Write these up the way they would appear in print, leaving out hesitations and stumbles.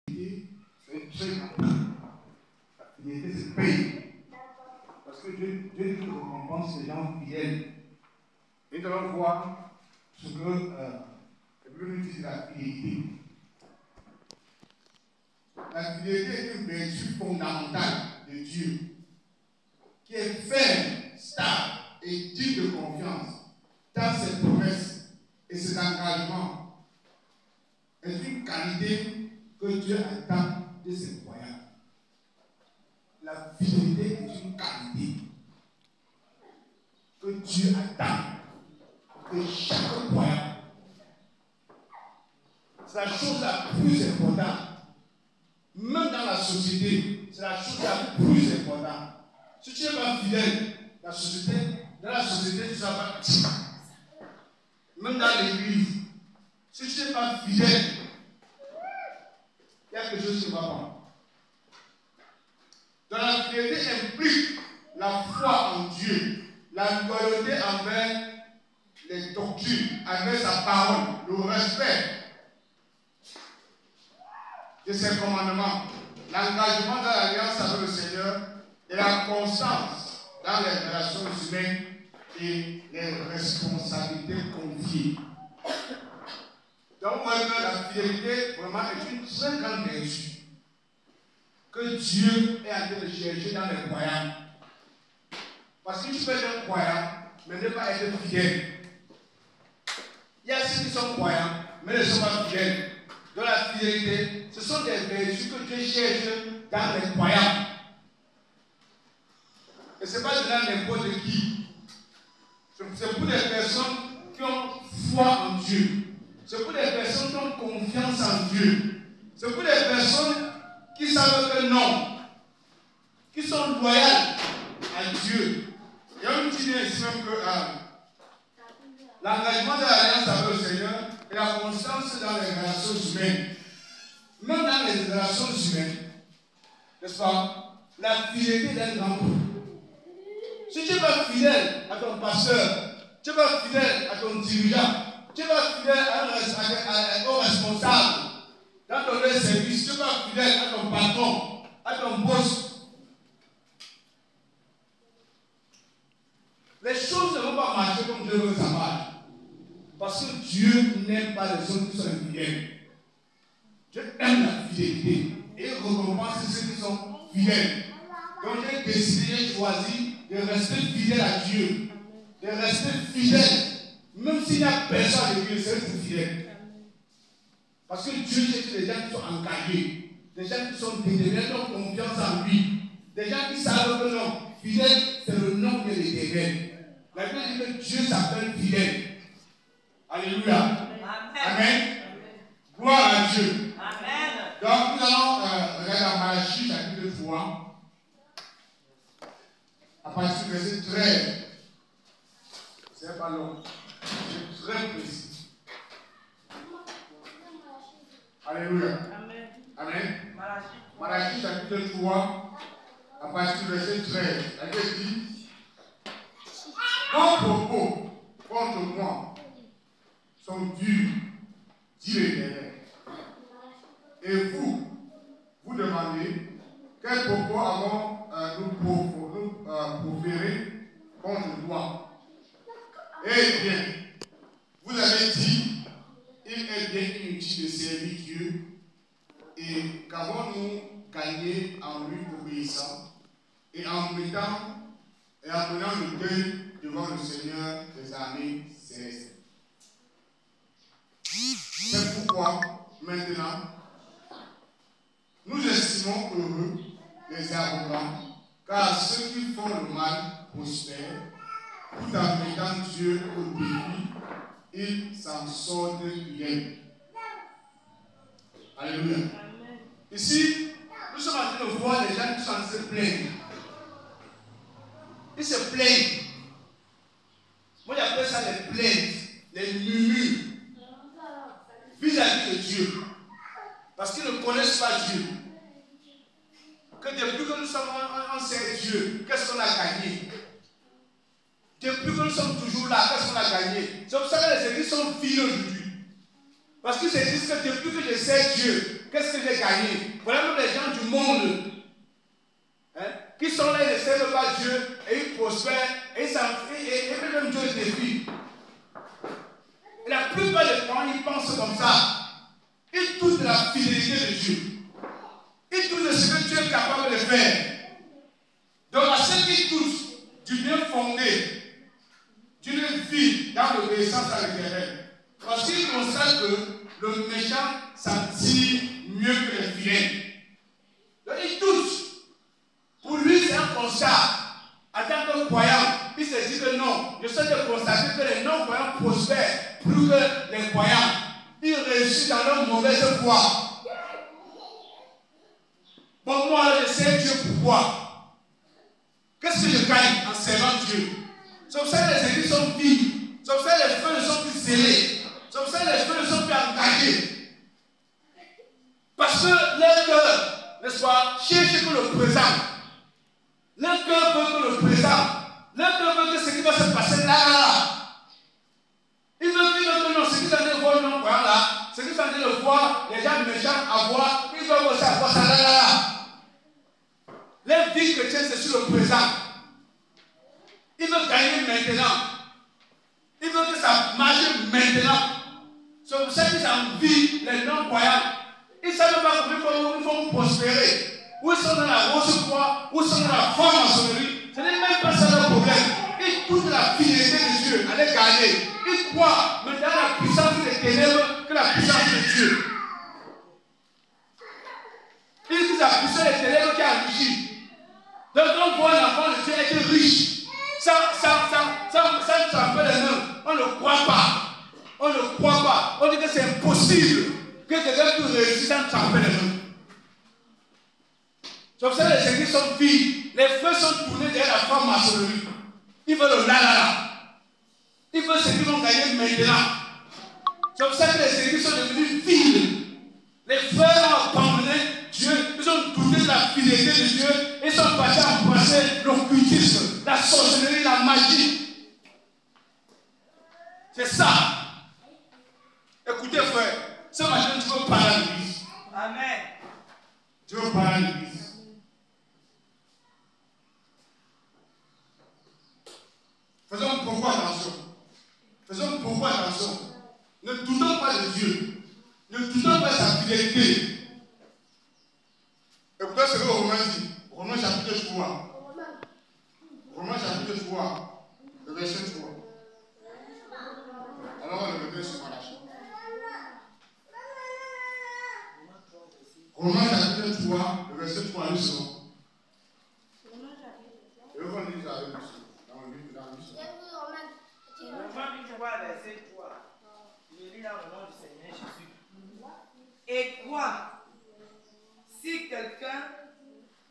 c'est très important. La fidélité, c'est paye. Parce que Dieu récompense les gens fidèles. Et nous allons voir ce que la Bible nous dit de la fidélité. La fidélité est une vertu fondamentale de Dieu qui est ferme, stable et digne de confiance dans ses promesses et ses engagements. Est une qualité que Dieu attend de ses croyants. La fidélité est une qualité que Dieu attend de chaque croyant. C'est la chose la plus importante. Même dans la société, c'est la chose la plus importante. Si tu n'es pas fidèle, dans la société, tu ne seras pas actif. Même dans l'église, si tu n'es pas fidèle, il y a quelque chose qui ne va pas. Dans la fidélité implique la foi en Dieu, la loyauté envers les doctrines, envers sa parole, le respect de ses commandements, l'engagement dans l'alliance avec le Seigneur et la constance dans les relations humaines et les responsabilités confiées. Donc, la fidélité vraiment est une très grande vertu que Dieu est en train de chercher dans les croyants. Parce que tu peux être un croyant, mais ne pas être fidèle. Il y a ceux qui sont croyants, mais ne sont pas fidèles. Dans la fidélité, ce sont des vertus que Dieu cherche dans les croyants. Et ce n'est pas de n'importe qui. C'est pour des personnes qui ont foi en Dieu. C'est pour des personnes qui ont confiance en Dieu. C'est pour des personnes qui savent que non, qui sont loyales à Dieu. Et on dit bien ici même que l'engagement de l'alliance avec le Seigneur et la constance dans les relations humaines. Même dans les relations humaines, n'est-ce pas? La fidélité d'un grand peuple. Si tu n'es pas fidèle à ton pasteur, tu n'es pas fidèle à ton dirigeant, tu n'es pas fidèle au responsable dans ton service, tu n'es pas fidèle à ton patron, à ton boss, les choses ne vont pas marcher comme Dieu veut que ça marche. Parce que Dieu n'aime pas les gens qui sont infidèles. Dieu aime la fidélité et récompense ceux qui sont fidèles. Donc j'ai décidé, j'ai choisi de rester fidèle à Dieu, de rester fidèle, même s'il n'y a personne de Dieu, c'est rester fidèle. Parce que Dieu cherche des gens qui sont engagés, des gens qui sont déterminés, qui ont confiance en lui, des gens qui savent que non, fidèle, c'est le nom de l'Éternel. La Bible dit que Dieu s'appelle fidèle. Alléluia. Amen. Amen. Gloire à Dieu. Amen. Donc nous allons regarder dans Malachie chapitre 3, à partir du verset 13. C'est pas long, c'est très précis. Alléluia. Amen. Amen. Malachie chapitre 3, à partir du verset 13. La Bible dit: vos propos contre moi sont durs, dit l'Éternel. Et vous demandez quel propos avons-nous proféré contre toi? Eh bien, vous avez dit, il est bien inutile de servir Dieu, et qu'avons-nous gagné en lui obéissant et en menant le deuil devant le Seigneur des armées célestes. C'est pourquoi, maintenant, nous estimons heureux les arrogants, car ceux qui font le mal prospèrent, tout en mettant Dieu au défi, ils s'en sortent bien. Alléluia. Ici, nous sommes en train de voir les gens qui sont en train de se plaindre. Ils se plaignent. Moi, j'appelle ça les plaintes, les murmures vis-à-vis de Dieu. Parce qu'ils ne connaissent pas Dieu. Que depuis que nous sommes en sait Dieu, qu'est-ce qu'on a gagné? Depuis que nous sommes toujours là, qu'est-ce qu'on a gagné? C'est pour ça que les églises sont vides aujourd'hui. Parce qu'ils se disent que depuis que je sais Dieu, qu'est-ce que j'ai gagné? Voilà même les gens du monde qui sont là, ils ne servent pas Dieu et ils prospèrent et même Dieu les défie. Et la plupart des gens, ils pensent comme ça. Ils doutent de la fidélité de Dieu. Ils doutent de ce que Dieu est capable de faire. Donc à ceux qui doutent du bien fondé d'une vie dans l'obéissance à l'Éternel, parce qu'ils constatent que le méchant s'en tire mieux que les fidèles. Donc ils doutent. Pour lui, c'est un constat. En tant que croyant, il se dit que non, je sais de constater que les non-croyants prospèrent plus que les croyants. Ils réussissent dans leur mauvaise foi. Bon, moi, je sais Dieu pourquoi. Qu'est-ce que je gagne en servant Dieu? C'est pour ça que les églises sont vides. C'est pour ça que les feux ne sont plus scellés. C'est pour ça que les feux ne sont plus engagés. Parce que leur cœur, n'est-ce pas, cherche que le présent. Leur cœur veut que le présent. Leur cœur veut que ce qui va se passer là. Ils veulent que non, ce qu'ils sont en train de voir non croyants là, ce qu'ils sont en train de voir les gens méchants avoir, ils veulent aussi avoir ça là. Leur vie chrétienne, c'est sur le présent. Ils veulent gagner maintenant. Ils veulent que ça marche maintenant. C'est pour ça qu'ils envient les non-croyants. Ils ne savent pas comment ils vont prospérer. Où ils sont dans la grosse foi, où ils sont dans la franc-maçonnerie. Ce n'est même pas ça leur problème. Ils doutent de la fidélité de Dieu à les garder. Ils croient mais dans la puissance des ténèbres que la puissance de Dieu. Ils disent la puissance des ténèbres qui a enrichi. Donc quand on voit l'enfant de Dieu être riche, ça ne s'appelle les mains. On ne croit pas. On ne croit pas. On dit que c'est impossible que quelqu'un puisse réussir sans tremper les mains. C'est pour ça que les églises sont vides. Les feux sont tournés derrière la franc-maçonnerie. Ils veulent le là. Ils veulent ce qu'ils vont gagner maintenant. C'est pour ça que les églises sont devenues vides. Les frères ont abandonné Dieu. Ils ont douté de la fidélité de Dieu. Ils sont partis embrasser l'occultisme, la sorcellerie, la magie. C'est ça. Écoutez frère, ce matin tu veux parler à l'église. Amen. Tu veux parler à l'église. Faisons beaucoup attention. Faisons beaucoup attention. Ne doutons pas de Dieu. Ne doutons pas de sa fidélité. Écoutez ce que Romain dit. Romain chapitre 3. Romain chapitre 3. Le verset 3. Alors on le remet sur la chaîne. Romain chapitre 3. Le verset 3. Nous serons. Et on va lire ça avec nous. Romains 3, verset 3. Je lis dans le nom du Seigneur Jésus. Et quoi? Si quelqu'un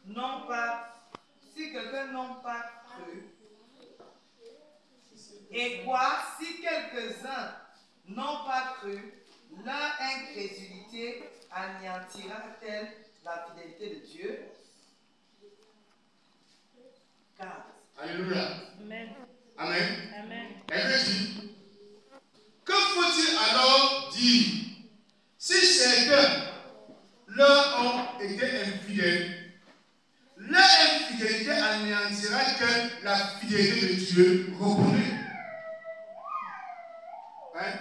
n'a pas cru, et quoi? Si quelques-uns n'ont pas cru, leur incrédulité anéantira-t-elle la fidélité de Dieu? Car. Alléluia. Amen. Amen. Amen. Elle dit, que faut-il alors dire? Si certains leur ont été infidèles, leur infidélité anéantira-t-elle la fidélité de Dieu reconnue? Hein?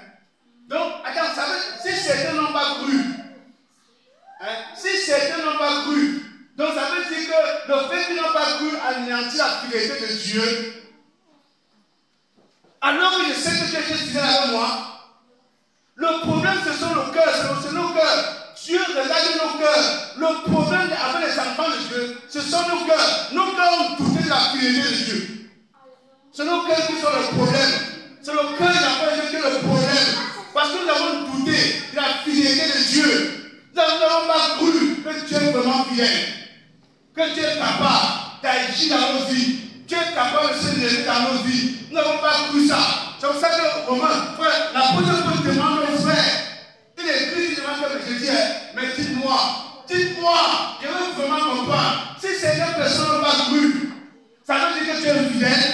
Donc, attends, ça veut, si certains n'ont pas cru, hein? Si certains n'ont pas cru, donc ça veut dire que le fait qu'ils n'ont pas cru anéantit la fidélité de Dieu. Alors que je sais que quelqu'un disait avec moi, le problème ce sont nos cœurs, c'est nos cœurs. Dieu regarde nos cœurs. Le problème avec les enfants de Dieu, ce sont nos cœurs. Nos cœurs ont douté de la fidélité de Dieu. C'est nos cœurs qui sont le problème. C'est le cœur des enfants de Dieu qui est le problème. Parce que nous avons douté de la fidélité de Dieu. Nous n'avons pas cru que Dieu est vraiment fidèle. Que Dieu est capable d'agir dans nos vies. Dieu est capable de se lever dans nos vies. Nous n'avons pas cru ça. C'est pour ça que, Romain, frère, la première fois que je demande aux frères, il écrit, il demande que je dis, mais dites-moi, je veux vraiment comprendre. Si ces deux personnes n'ont pas cru, ça veut dire que tu es fidèle.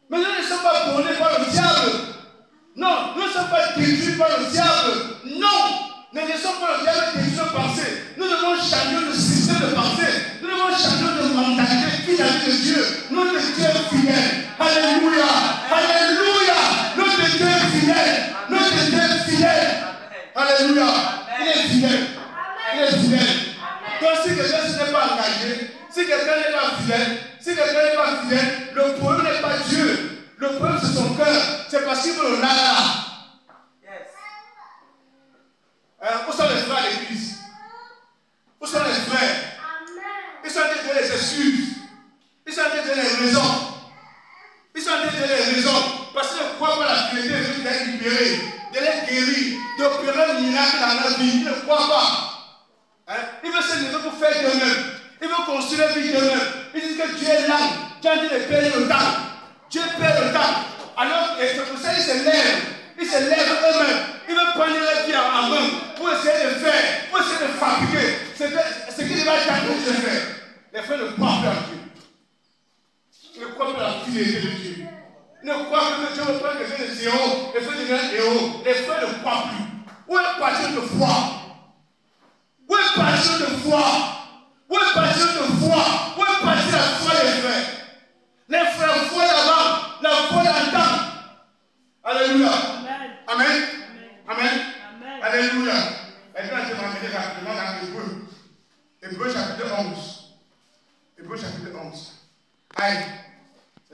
Mais nous ne sommes pas bornés par le diable. Non, nous ne sommes pas détruits par le diable. Non. direction que le diable détruit nos pensées. Nous devons changer de système de pensée. Nous devons changer de mentalité vis-à-vis de Dieu. Notre Dieu est fidèle. Alléluia. Alléluia. Notre Dieu est fidèle. Notre Dieu est fidèle. Alléluia. Il est fidèle. Il est fidèle. Donc si quelqu'un ne s'est pas engagé, si quelqu'un n'est pas fidèle, le problème n'est pas Dieu. Le problème c'est son cœur. C'est parce qu'il veut le nada. Où sont les frères à l'église? Où sont les frères? Ils sont en train de donner les excuses. Ils sont en train de donner les raisons. Ils sont en train de donner les raisons. Parce qu'ils ne croient pas la vérité de les libérer, de les guérir, d'opérer un miracle dans leur vie. Ils ne croient pas. Ils veulent se lever pour faire d'eux-mêmes. Ils veulent construire leur vie d'eux-mêmes. Ils disent que Dieu est là. Dieu a dit de perdre le temps. Dieu perd le temps. Alors, c'est pour ça qu'ils se lèvent. Ils se lèvent eux-mêmes. Ils veulent prendre leur vie en main pour essayer de faire, pour essayer de fabriquer ce qu'ils devaient attendre de faire. Les frères ne croient plus en Dieu. Ils ne croient plus à la fidélité de Dieu. Ils ne croient plus que Dieu va prendre quelqu'un de zéro et faire devenir un héros. Les frères ne croient plus. Où est le passion de foi? Où est le passion de foi? Où est le passion de foi? Où est le passion de la foi des frères? Les frères, foi d'avant, la foi d'antan. Alléluia. Amen. Amen. Amen. Alléluia.